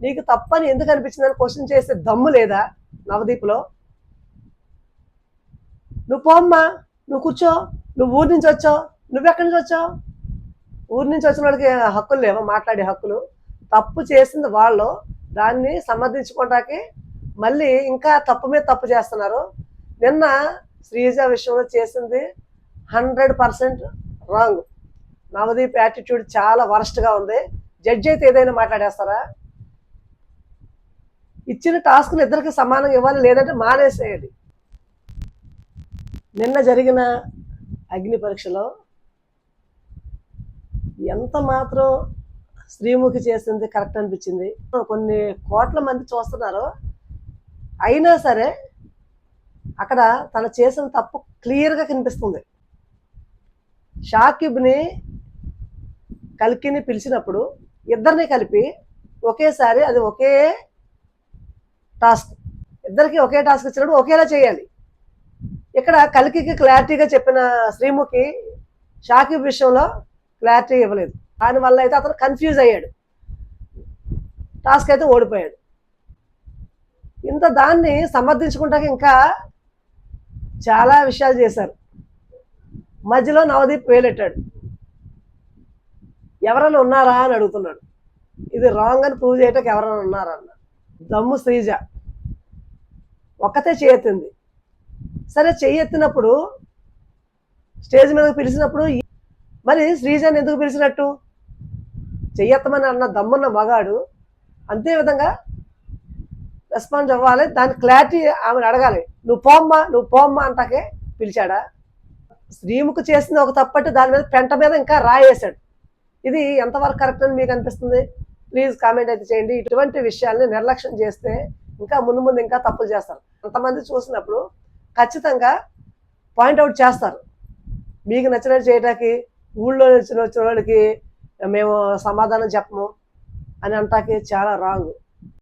నీకు తప్పని ఎందుకు అనిపించిందని క్వశ్చన్ చేసే దమ్ము లేదా నవదీప్లో? నువ్వు పోమ్మా, నువ్వు కూర్చో, నువ్వు ఊరి నుంచి వచ్చావు, నువ్వెక్కడి నుంచి వచ్చావు? ఊరి నుంచి వచ్చిన వాళ్ళకి హక్కులు లేవా మాట్లాడే హక్కులు? తప్పు చేసింది వాళ్ళు, దాన్ని సమర్థించుకోవడానికి మళ్ళీ ఇంకా తప్పు మీద తప్పు చేస్తున్నారు. నిన్న శ్రీజ విషయంలో చేసింది 100% రాంగ్. నవదీప్ యాటిట్యూడ్ చాలా వరస్ట్గా ఉంది. జడ్జి అయితే ఏదైనా మాట్లాడేస్తారా? ఇచ్చిన టాస్క్లు ఇద్దరికి సమానంగా ఇవ్వాలి, లేదంటే మానేసేయాలి. నిన్న జరిగిన అగ్ని పరీక్షలో ఎంత మాత్రం శ్రీముఖి చేసింది కరెక్ట్ అనిపించింది. కొన్ని కోట్ల మంది చూస్తున్నారు, అయినా సరే అక్కడ తను చేసిన తప్పు క్లియర్గా కనిపిస్తుంది. షాకిబ్ని కల్కిని పిలిచినప్పుడు ఇద్దరిని కలిపి ఒకేసారి, అది ఒకే టాస్క్, ఇద్దరికి ఒకే టాస్క్ ఇచ్చినప్పుడు ఒకేలా చేయాలి. ఇక్కడ కల్కికి క్లారిటీగా చెప్పిన శ్రీముఖి షాకిబ్ విషయంలో క్లారిటీ ఇవ్వలేదు. దానివల్ల అయితే అతను కన్ఫ్యూజ్ అయ్యాడు, టాస్క్ అయితే ఓడిపోయాడు. ఇంత దాన్ని సమర్థించుకుంటాక ఇంకా చాలా విషయాలు చేశారు. మధ్యలో నవదీప్ వేలెట్టాడు, ఎవరైనా ఉన్నారా అని అడుగుతున్నాడు. ఇది రాంగ్ అని ప్రూవ్ చేయటానికి ఎవరైనా ఉన్నారా అన్న దమ్ము శ్రీజ ఒక్కతే చేయెత్తింది. సరే చెయ్యెత్తినప్పుడు స్టేజ్ మీదకి పిలిచినప్పుడు మరి శ్రీజని ఎందుకు పిలిచినట్టు? చెయ్యెత్తమని అన్న దమ్మున్న మగాడు అంతే విధంగా రెస్పాన్స్ అవ్వాలి. దాని క్లారిటీ ఆమెను అడగాలి. నువ్వు పోమ్మా అంటాకే పిలిచాడా? శ్రీముఖి చేసింది ఒక తప్పట్టు దాని మీద పెంట మీద ఇంకా రాయేశాడు. ఇది ఎంతవరకు కరెక్ట్ అని మీకు అనిపిస్తుంది? ప్లీజ్ కామెంట్ అయితే చేయండి. ఇటువంటి విషయాల్ని నిర్లక్ష్యం చేస్తే ఇంకా ముందు ముందు ఇంకా తప్పులు చేస్తారు. కొంతమంది చూసినప్పుడు ఖచ్చితంగా పాయింట్అవుట్ చేస్తారు. మీకు నచ్చినట్టు చేయడానికి ఊళ్ళో వచ్చిన వాళ్ళకి మేము సమాధానం చెప్పము అని అంటాకి చాలా రాంగ్.